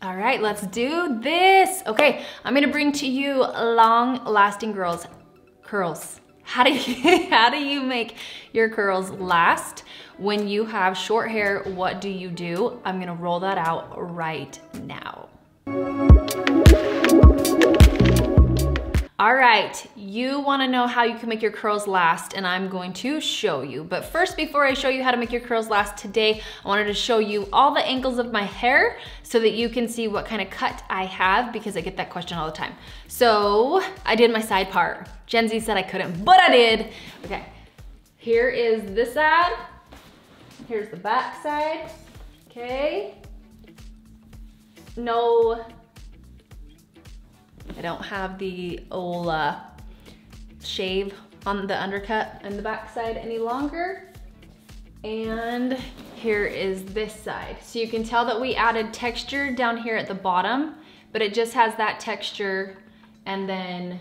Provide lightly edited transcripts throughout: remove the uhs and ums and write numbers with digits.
All right, let's do this. Okay, I'm gonna bring to you long-lasting curls. How do you make your curls last when you have short hair? What do you do? I'm gonna roll that out right now. All right, you wanna know how you can make your curls last, and I'm going to show you. But first, before I show you how to make your curls last today, I wanted to show you all the angles of my hair so that you can see what kind of cut I have, because I get that question all the time. So I did my side part. Gen Z said I couldn't, but I did. Okay, here is this side. Here's the back side, okay? No, I don't have the old shave on the undercut and the back side any longer. And here is this side. So you can tell that we added texture down here at the bottom, but it just has that texture. And then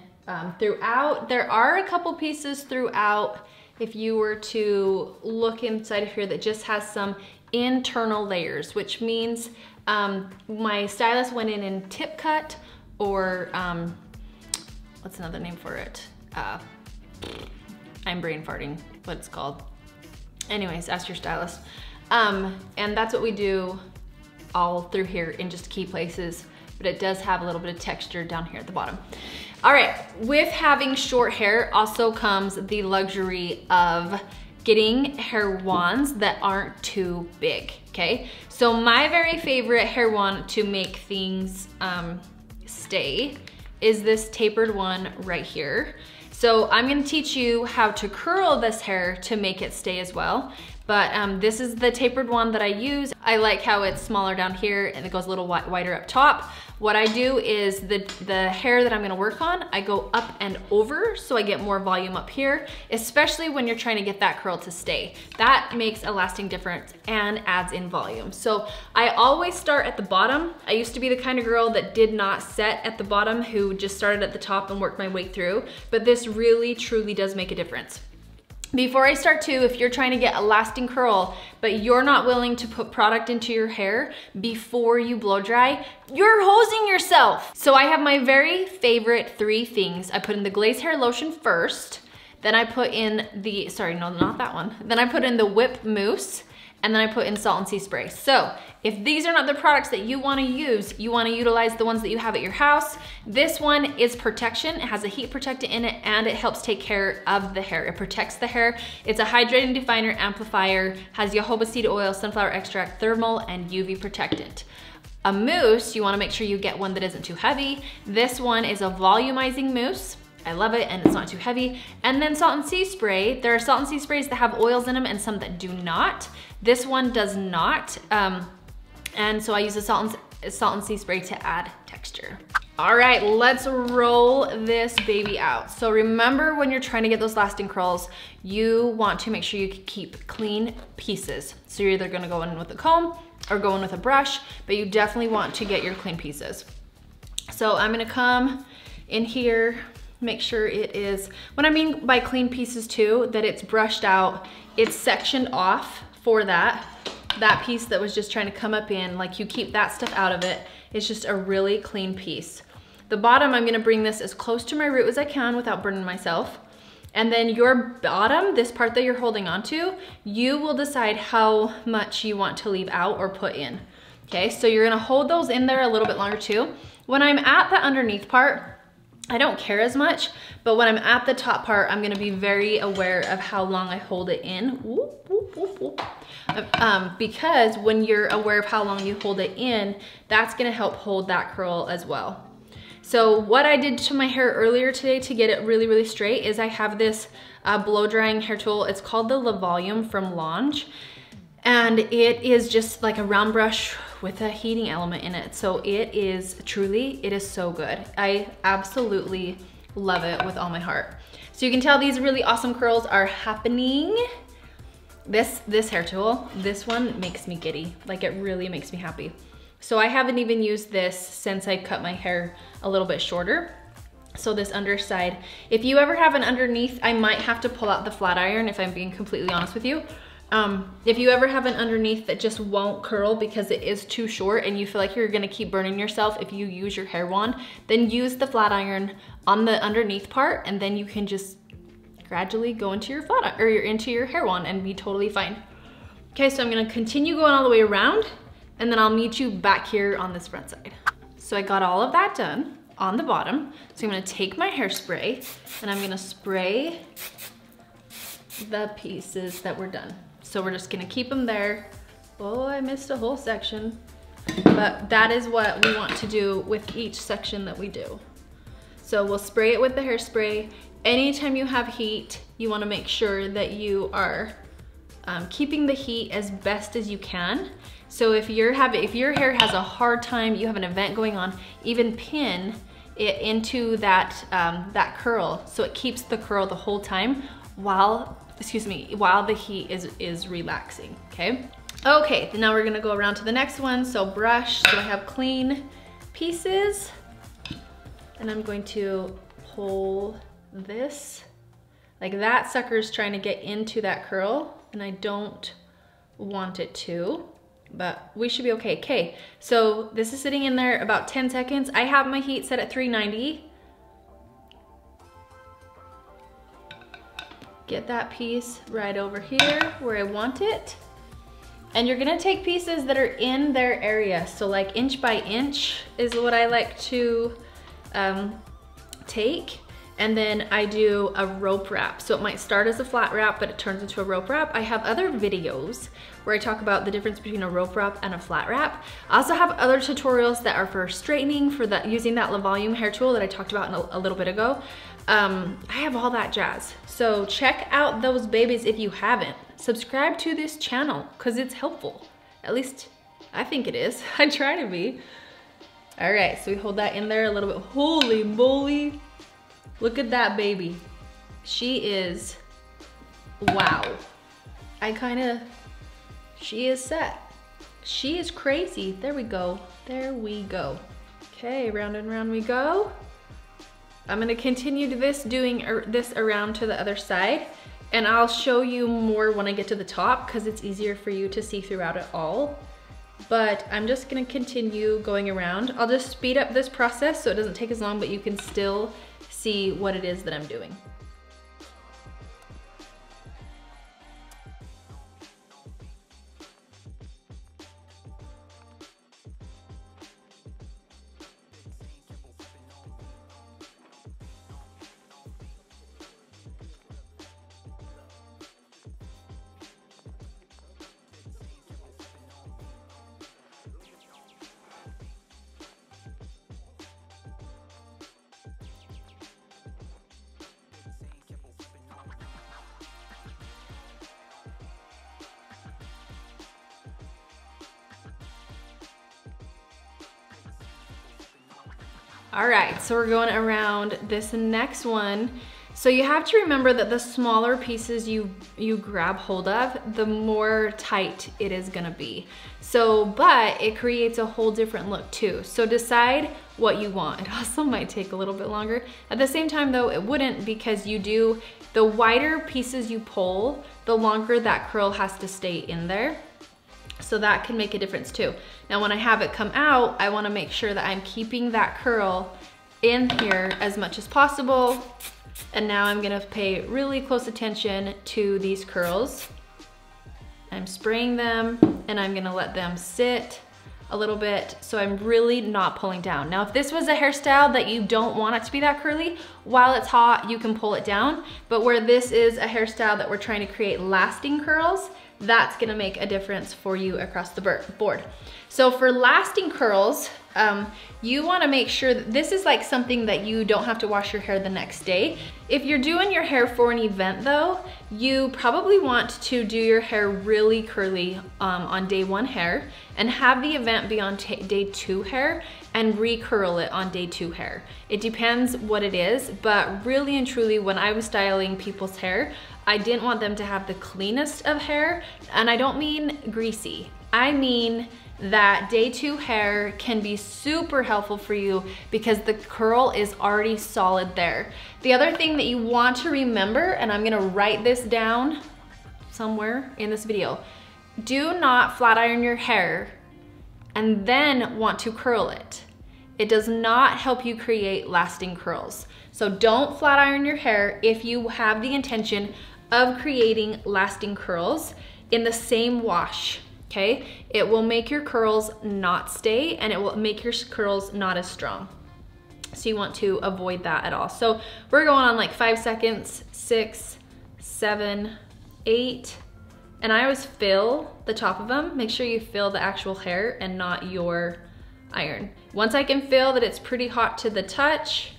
throughout, there are a couple pieces throughout, if you were to look inside of here, that just has some internal layers, which means my stylist went in tip cut, or what's another name for it? I'm brain farting, what it's called. Anyways, ask your stylist. And that's what we do all through here in just key places, but it does have a little bit of texture down here at the bottom. All right, with having short hair also comes the luxury of getting hair wands that aren't too big, okay? So my very favorite hair wand to make things stay is this tapered one right here. So I'm gonna teach you how to curl this hair to make it stay as well. But this is the tapered one that I use. I like how it's smaller down here and it goes a little wider up top. What I do is the hair that I'm gonna work on, I go up and over so I get more volume up here, especially when you're trying to get that curl to stay. That makes a lasting difference and adds in volume. So I always start at the bottom. I used to be the kind of girl that did not set at the bottom, who just started at the top and worked my way through, but this really truly does make a difference. Before I start too, if you're trying to get a lasting curl, but you're not willing to put product into your hair before you blow dry, you're hosing yourself. So I have my very favorite 3 things. I put in the Glaze Hair Lotion first, then I put in the, sorry, no, not that one. Then I put in the Whip Mousse, and then I put in Salt and Sea Spray. So if these are not the products that you wanna use, you wanna utilize the ones that you have at your house. This one is protection. It has a heat protectant in it, and it helps take care of the hair. It protects the hair. It's a hydrating definer amplifier, has jojoba seed oil, sunflower extract, thermal, and UV protectant. A mousse, you wanna make sure you get one that isn't too heavy. This one is a volumizing mousse. I love it, and it's not too heavy. And then Salt and Sea Spray. There are Salt and Sea Sprays that have oils in them and some that do not. This one does not. And so I use the Salt and Sea Spray to add texture. All right, let's roll this baby out. So remember, when you're trying to get those lasting curls, you want to make sure you keep clean pieces. So you're either gonna go in with a comb or go in with a brush, but you definitely want to get your clean pieces. So I'm gonna come in here, make sure it is, what I mean by clean pieces too, that it's brushed out, it's sectioned off for that piece that was just trying to come up in, like you keep that stuff out of it. It's just a really clean piece. The bottom, I'm gonna bring this as close to my root as I can without burning myself. And then your bottom, this part that you're holding onto, you will decide how much you want to leave out or put in. Okay, so you're gonna hold those in there a little bit longer too. When I'm at the underneath part, I don't care as much, but when I'm at the top part, I'm gonna be very aware of how long I hold it in. Whoop, whoop, whoop, whoop. Because when you're aware of how long you hold it in, that's gonna help hold that curl as well. So what I did to my hair earlier today to get it really, really straight is I have this blow drying hair tool. It's called the Le Volume from Launch. And it is just like a round brush with a heating element in it. So it is truly, it is so good. I absolutely love it with all my heart. So you can tell these really awesome curls are happening. This hair tool, this one makes me giddy. Like, it really makes me happy. So I haven't even used this since I cut my hair a little bit shorter. So this underside, if you ever have an underneath, I might have to pull out the flat iron if I'm being completely honest with you. If you ever have an underneath that just won't curl because it is too short and you feel like you're gonna keep burning yourself if you use your hair wand, then use the flat iron on the underneath part, and then you can just gradually go into your into your hair wand and be totally fine. Okay, so I'm gonna continue going all the way around, and then I'll meet you back here on this front side. So I got all of that done on the bottom. So I'm gonna take my hairspray and I'm gonna spray the pieces that were done. So we're just gonna keep them there. Oh, I missed a whole section. But that is what we want to do with each section that we do. So we'll spray it with the hairspray. Anytime you have heat, you wanna make sure that you are keeping the heat as best as you can. So if your hair has a hard time, you have an event going on, even pin it into that, that curl so it keeps the curl the whole time while the heat is relaxing, okay? Okay, now we're gonna go around to the next one. So brush, so I have clean pieces, and I'm going to pull this. Like that sucker's trying to get into that curl, and I don't want it to, but we should be okay. Okay, so this is sitting in there about 10 seconds. I have my heat set at 390. Get that piece right over here where I want it. And you're gonna take pieces that are in their area. So like inch by inch is what I like to take. And then I do a rope wrap. So it might start as a flat wrap, but it turns into a rope wrap. I have other videos where I talk about the difference between a rope wrap and a flat wrap. I also have other tutorials that are for straightening, for using that Le Volume hair tool that I talked about a little bit ago. I have all that jazz. So check out those babies if you haven't. Subscribe to this channel because it's helpful. At least I think it is. I try to be. All right, so we hold that in there a little bit. Holy moly. Look at that baby. She is, wow. She is set. She is crazy. There we go. There we go. Okay, round and round we go. I'm gonna continue doing this around to the other side, and I'll show you more when I get to the top because it's easier for you to see throughout it all. But I'm just gonna continue going around. I'll just speed up this process so it doesn't take as long, but you can still see what it is that I'm doing. All right, so we're going around this next one. So you have to remember that the smaller pieces you grab hold of, the more tight it is gonna be. So, but it creates a whole different look too. So decide what you want. It also might take a little bit longer. At the same time though, it wouldn't, because the wider pieces you pull, the longer that curl has to stay in there. So that can make a difference too. Now when I have it come out, I wanna make sure that I'm keeping that curl in here as much as possible. And now I'm gonna pay really close attention to these curls. I'm spraying them and I'm gonna let them sit a little bit, so I'm really not pulling down. Now if this was a hairstyle that you don't want it to be that curly, while it's hot you can pull it down, but where this is a hairstyle that we're trying to create lasting curls, that's gonna make a difference for you across the board. So for lasting curls, you wanna make sure that this is like something that you don't have to wash your hair the next day. If you're doing your hair for an event though, you probably want to do your hair really curly on day 1 hair, and have the event be on day 2 hair, and recurl it on day 2 hair. It depends what it is, but really and truly when I was styling people's hair, I didn't want them to have the cleanest of hair, and I don't mean greasy. I mean that day 2 hair can be super helpful for you because the curl is already solid there. The other thing that you want to remember, and I'm gonna write this down somewhere in this video. Do not flat iron your hair and then want to curl it. It does not help you create lasting curls. So don't flat iron your hair if you have the intention of creating lasting curls in the same wash, okay? It will make your curls not stay, and it will make your curls not as strong. So you want to avoid that at all. So we're going on like 5 seconds, 6, 7, 8, and I always fill the top of them. Make sure you fill the actual hair and not your iron. Once I can feel that it's pretty hot to the touch,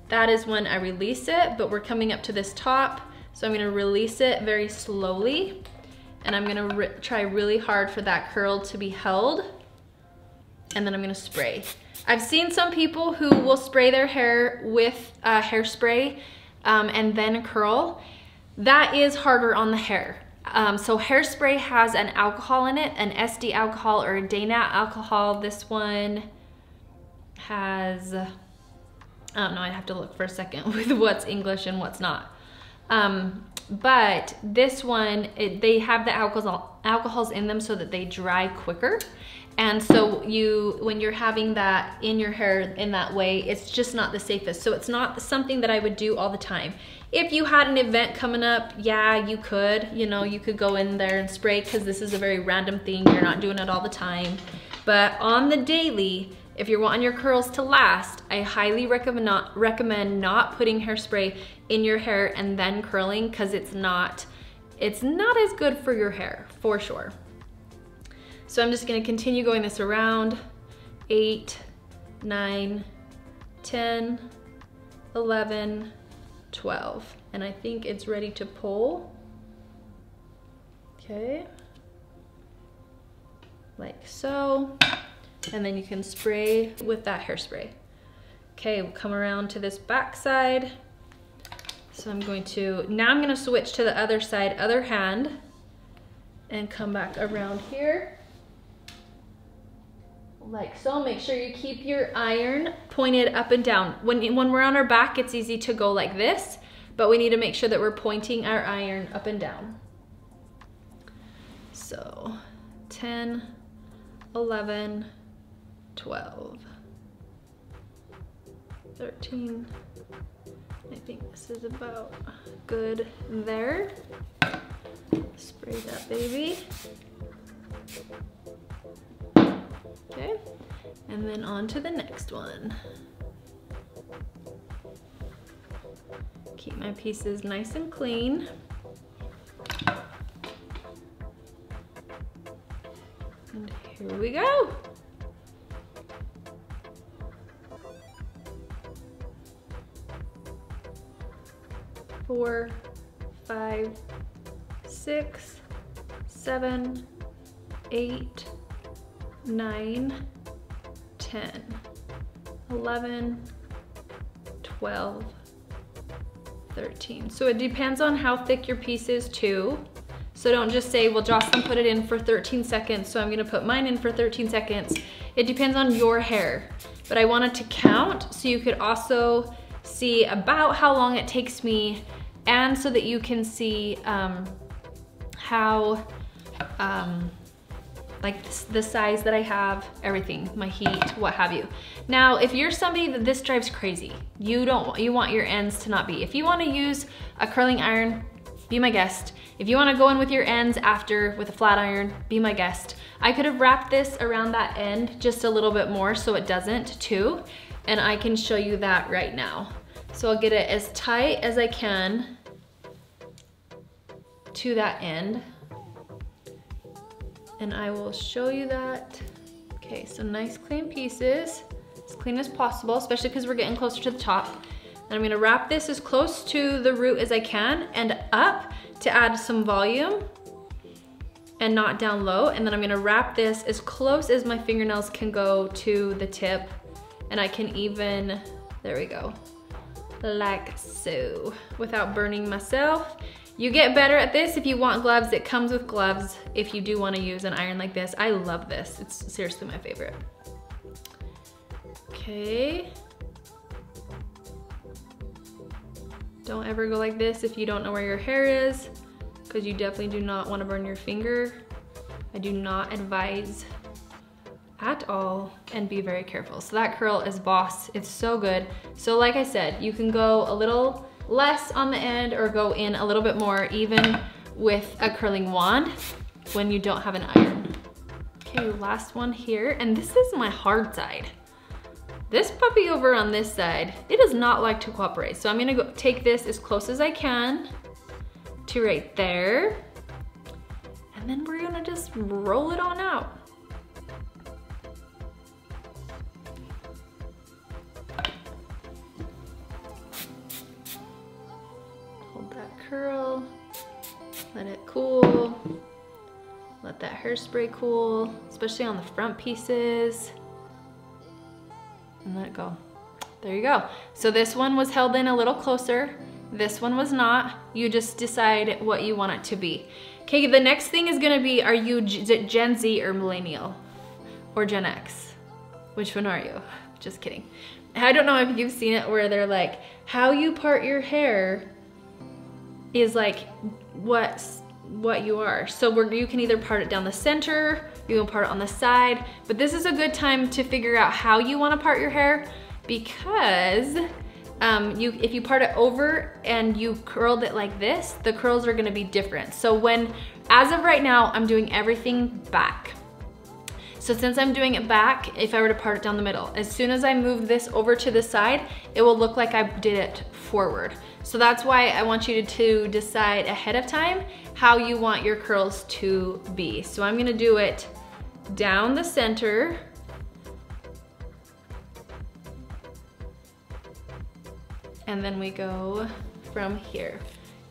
that is when I release it, but we're coming up to this top, so I'm gonna release it very slowly, and I'm gonna try really hard for that curl to be held, and then I'm gonna spray. I've seen some people who will spray their hair with hairspray and then curl. That is harder on the hair. So hairspray has an alcohol in it, an SD alcohol or a Dana alcohol. This one has, I don't know, I'd have to look for a second with what's English and what's not. But this one, they have the alcohols in them so that they dry quicker. And so when you're having that in your hair in that way, it's just not the safest. So it's not something that I would do all the time. If you had an event coming up, yeah, you could, you could go in there and spray, because this is a very random thing. You're not doing it all the time. But on the daily, if you're wanting your curls to last, I highly recommend not putting hairspray in your hair and then curling, because it's not as good for your hair, for sure. So I'm just gonna continue going this around. 8, 9, 10, 11, 12. And I think it's ready to pull. Okay. Like so. And then you can spray with that hairspray. Okay, we'll come around to this back side. So now I'm gonna switch to the other side, other hand, and come back around here. Like so. Make sure you keep your iron pointed up and down. When we're on our back, it's easy to go like this, but we need to make sure that we're pointing our iron up and down. So 10, 11, 12, 13. I think this is about good there. Spray that baby. Okay, and then on to the next one. Keep my pieces nice and clean. And here we go. Four, 5, 6, 7, 8, 9, 10, 11, 12, 13. So it depends on how thick your piece is too. So don't just say, well, Jocelyn put it in for 13 seconds, so I'm gonna put mine in for 13 seconds. It depends on your hair. But I wanted to count so you could also see about how long it takes me, and so that you can see how, like the size that I have, everything, my heat, what have you. Now, if you're somebody that this drives crazy, you want your ends to not be. If you want to use a curling iron, be my guest. If you want to go in with your ends after with a flat iron, be my guest. I could have wrapped this around that end just a little bit more so it doesn't too, and I can show you that right now. So I'll get it as tight as I can to that end, and I will show you that. Okay, so nice clean pieces, as clean as possible, especially because we're getting closer to the top. And I'm gonna wrap this as close to the root as I can and up to add some volume and not down low. And then I'm gonna wrap this as close as my fingernails can go to the tip. And I can even, there we go, like so, without burning myself. You get better at this if you want gloves. It comes with gloves if you do want to use an iron like this. I love this. It's seriously my favorite. Okay. Don't ever go like this if you don't know where your hair is, because you definitely do not want to burn your finger. I do not advise at all, and be very careful. So that curl is boss, it's so good. So like I said, you can go a little less on the end or go in a little bit more, even with a curling wand when you don't have an iron. Okay, last one here, and this is my hard side. This puppy over on this side, it does not like to cooperate. So I'm gonna go take this as close as I can to right there. And then we're gonna just roll it on out. Hold that curl, let it cool. Let that hairspray cool, especially on the front pieces. And let it go. There you go. So this one was held in a little closer. This one was not. You just decide what you want it to be. Okay, the next thing is gonna be, are you Gen Z or millennial? Or Gen X? Which one are you? Just kidding. I don't know if you've seen it where they're like, how you part your hair is like what you are. So you can either part it down the center, you can part it on the side, but this is a good time to figure out how you wanna part your hair, because if you part it over and you curled it like this, the curls are gonna be different. So as of right now, I'm doing everything back. So since I'm doing it back, if I were to part it down the middle, as soon as I move this over to the side, it will look like I did it forward. So that's why I want you to decide ahead of time how you want your curls to be. So I'm gonna do it down the center. And then we go from here.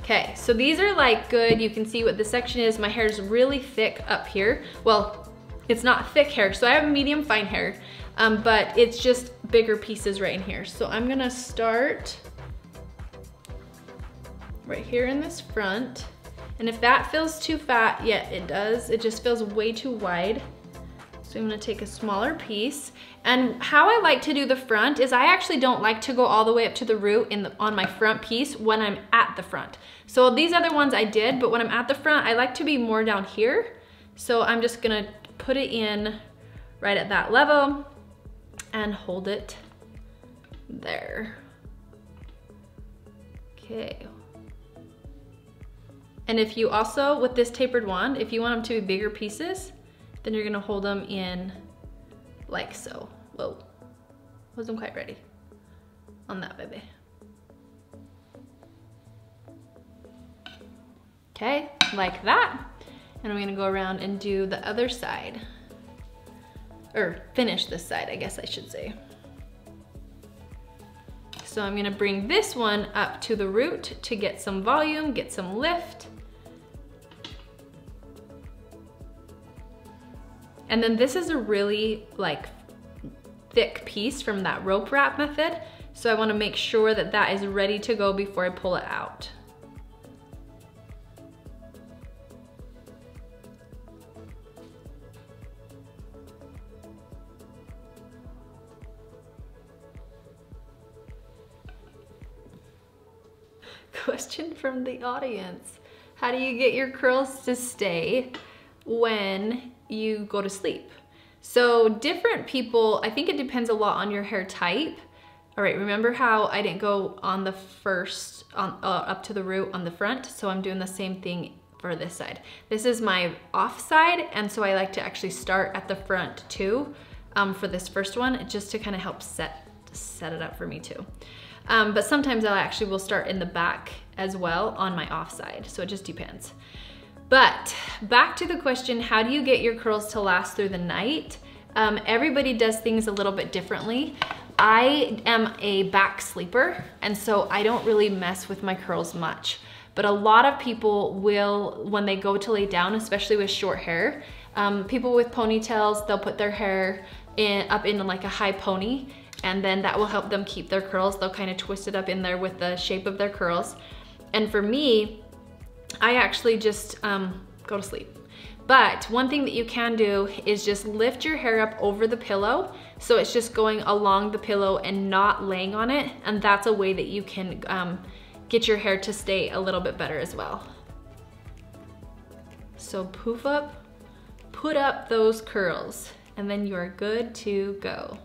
Okay, so these are like good. You can see what this section is. My hair is really thick up here. Well, it's not thick hair, so I have medium fine hair, but it's just bigger pieces right in here. So I'm gonna start right here in this front. And if that feels too fat, yeah, it does. It just feels way too wide. So I'm gonna take a smaller piece. And how I like to do the front is I actually don't like to go all the way up to the root on my front piece when I'm at the front. So these other ones I did, but when I'm at the front, I like to be more down here. So I'm just gonna put it in right at that level and hold it there. Okay. And if you also, with this tapered wand, if you want them to be bigger pieces, then you're gonna hold them in like so. Whoa, wasn't quite ready on that baby. Okay, like that. And I'm gonna go around and do the other side. Or finish this side, I guess I should say. So I'm gonna bring this one up to the root to get some volume, get some lift. And then this is a really like thick piece from that rope wrap method. So I wanna make sure that that is ready to go before I pull it out. Question from the audience. How do you get your curls to stay when you go to sleep? So different people, I think it depends a lot on your hair type. All right, remember how I didn't go on the first, up to the root on the front? So I'm doing the same thing for this side. This is my off side, and so I like to actually start at the front too for this first one, just to kind of help set it up for me too. But sometimes I actually will start in the back as well on my off side, so it just depends. But back to the question, how do you get your curls to last through the night? Everybody does things a little bit differently. I am a back sleeper, and so I don't really mess with my curls much. But a lot of people will, when they go to lay down, especially with short hair, people with ponytails, they'll put their hair up in like a high pony, and then that will help them keep their curls. They'll kind of twist it up in there with the shape of their curls. And for me, I actually just go to sleep. But one thing that you can do is just lift your hair up over the pillow, so it's just going along the pillow and not laying on it, and that's a way that you can get your hair to stay a little bit better as well. So poof up, put up those curls, and then you are good to go.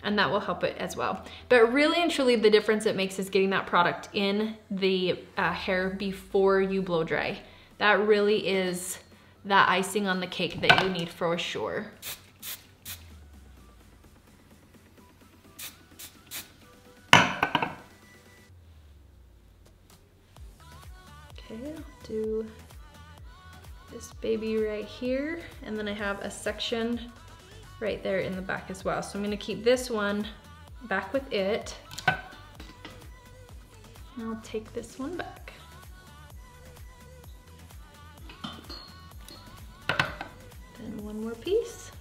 And that will help it as well. But really and truly the difference it makes is getting that product in the hair before you blow dry. That really is that icing on the cake that you need for sure. Okay, I'll do this baby right here, and then I have a section right there in the back as well. So I'm gonna keep this one back with it. And I'll take this one back. Then one more piece.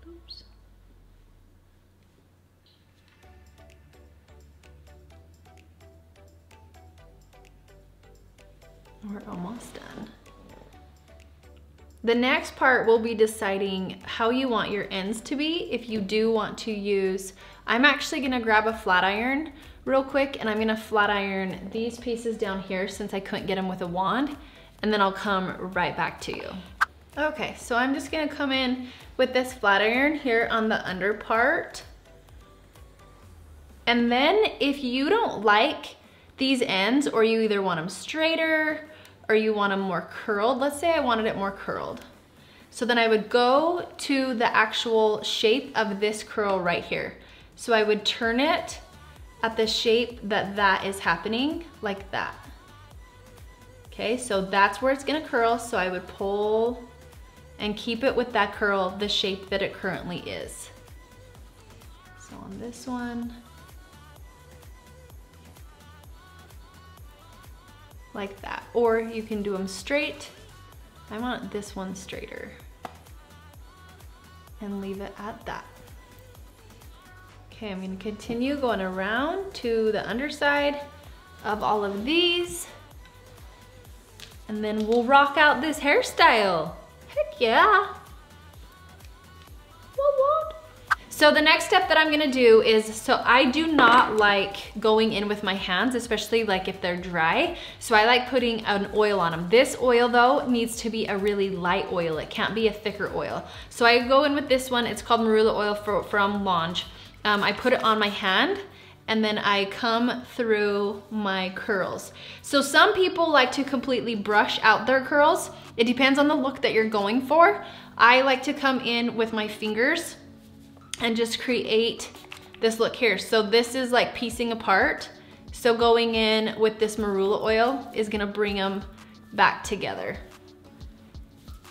Oops. We're almost done. The next part will be deciding how you want your ends to be. If you do want to use, I'm actually gonna grab a flat iron real quick and I'm gonna flat iron these pieces down here since I couldn't get them with a wand, and then I'll come right back to you. Okay, so I'm just gonna come in with this flat iron here on the under part. And then if you don't like these ends, or you either want them straighter or you want them more curled, let's say I wanted it more curled. So then I would go to the actual shape of this curl right here. So I would turn it at the shape that that is happening, like that. Okay, so that's where it's gonna curl. So I would pull and keep it with that curl, the shape that it currently is. So on this one, like that. Or you can do them straight. I want this one straighter. And leave it at that. Okay, I'm gonna continue going around to the underside of all of these. And then we'll rock out this hairstyle. Heck yeah. What? So the next step that I'm gonna do is, so I do not like going in with my hands, especially like if they're dry. So I like putting an oil on them. This oil though needs to be a really light oil. It can't be a thicker oil. So I go in with this one. It's called Marula oil from Lange. I put it on my hand and then I come through my curls. So some people like to completely brush out their curls. It depends on the look that you're going for. I like to come in with my fingers and just create this look here. So this is like piecing apart. So going in with this marula oil is gonna bring them back together.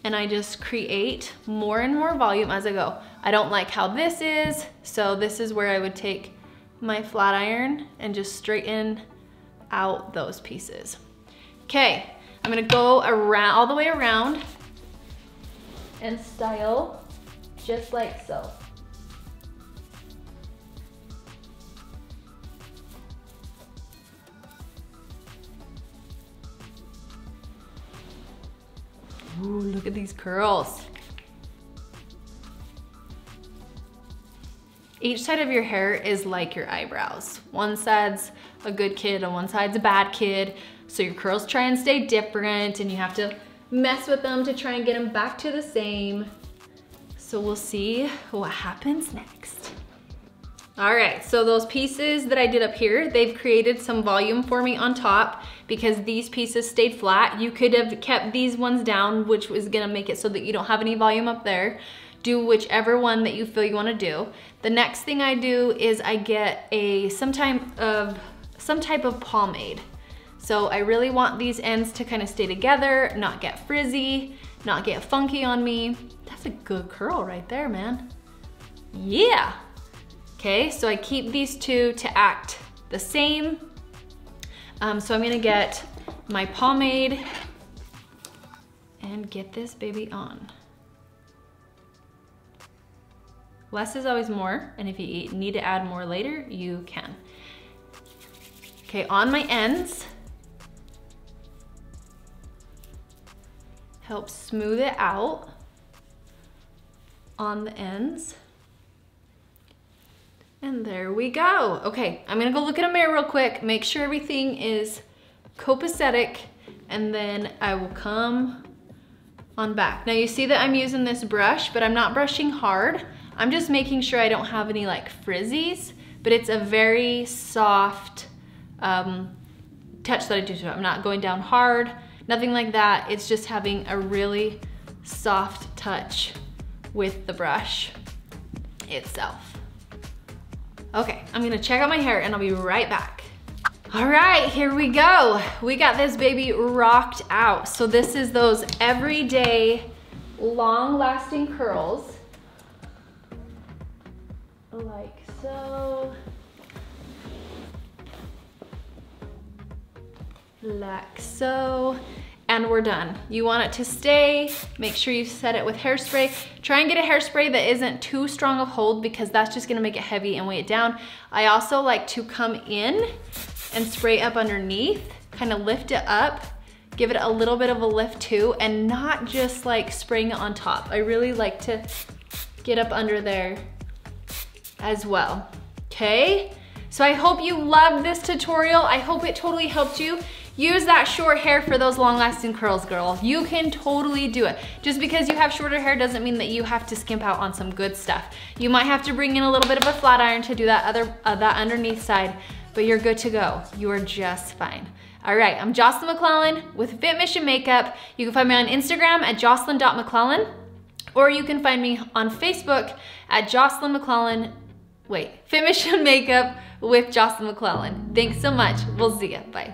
And I just create more and more volume as I go. I don't like how this is, so this is where I would take my flat iron and just straighten out those pieces. Okay, I'm gonna go around, all the way around and style just like so. Ooh, look at these curls. Each side of your hair is like your eyebrows. One side's a good kid and one side's a bad kid. So your curls try and stay different and you have to mess with them to try and get them back to the same. So we'll see what happens next. All right, so those pieces that I did up here, they've created some volume for me on top because these pieces stayed flat. You could have kept these ones down, which was gonna make it so that you don't have any volume up there. Do whichever one that you feel you wanna do. The next thing I do is I get some type of pomade. So I really want these ends to kind of stay together, not get frizzy, not get funky on me. That's a good curl right there, man. Yeah. Okay, so I keep these two to act the same. So I'm gonna get my pomade and get this baby on. Less is always more, and if you need to add more later, you can. Okay, on my ends, help smooth it out on the ends. And there we go. Okay, I'm gonna go look in a mirror real quick, make sure everything is copacetic, and then I will come on back. Now you see that I'm using this brush, but I'm not brushing hard. I'm just making sure I don't have any like frizzies, but it's a very soft touch that I do to it. I'm not going down hard, nothing like that. It's just having a really soft touch with the brush itself. Okay, I'm gonna check out my hair and I'll be right back. All right, here we go. We got this baby rocked out. So this is those everyday long-lasting curls. Like so. Like so. And we're done. You want it to stay, make sure you set it with hairspray. Try and get a hairspray that isn't too strong of hold because that's just gonna make it heavy and weigh it down. I also like to come in and spray up underneath, kind of lift it up, give it a little bit of a lift too, and not just like spraying it on top. I really like to get up under there as well, okay? So I hope you loved this tutorial. I hope it totally helped you. Use that short hair for those long-lasting curls, girl. You can totally do it. Just because you have shorter hair doesn't mean that you have to skimp out on some good stuff. You might have to bring in a little bit of a flat iron to do that that underneath side, but you're good to go. You are just fine. All right, I'm Jocelyn McClellan with Fit Mission Makeup. You can find me on Instagram at jocelyn.mcclellan, or you can find me on Facebook at Jocelyn McClellan. Fit Mission Makeup with Jocelyn McClellan. Thanks so much. We'll see ya. Bye.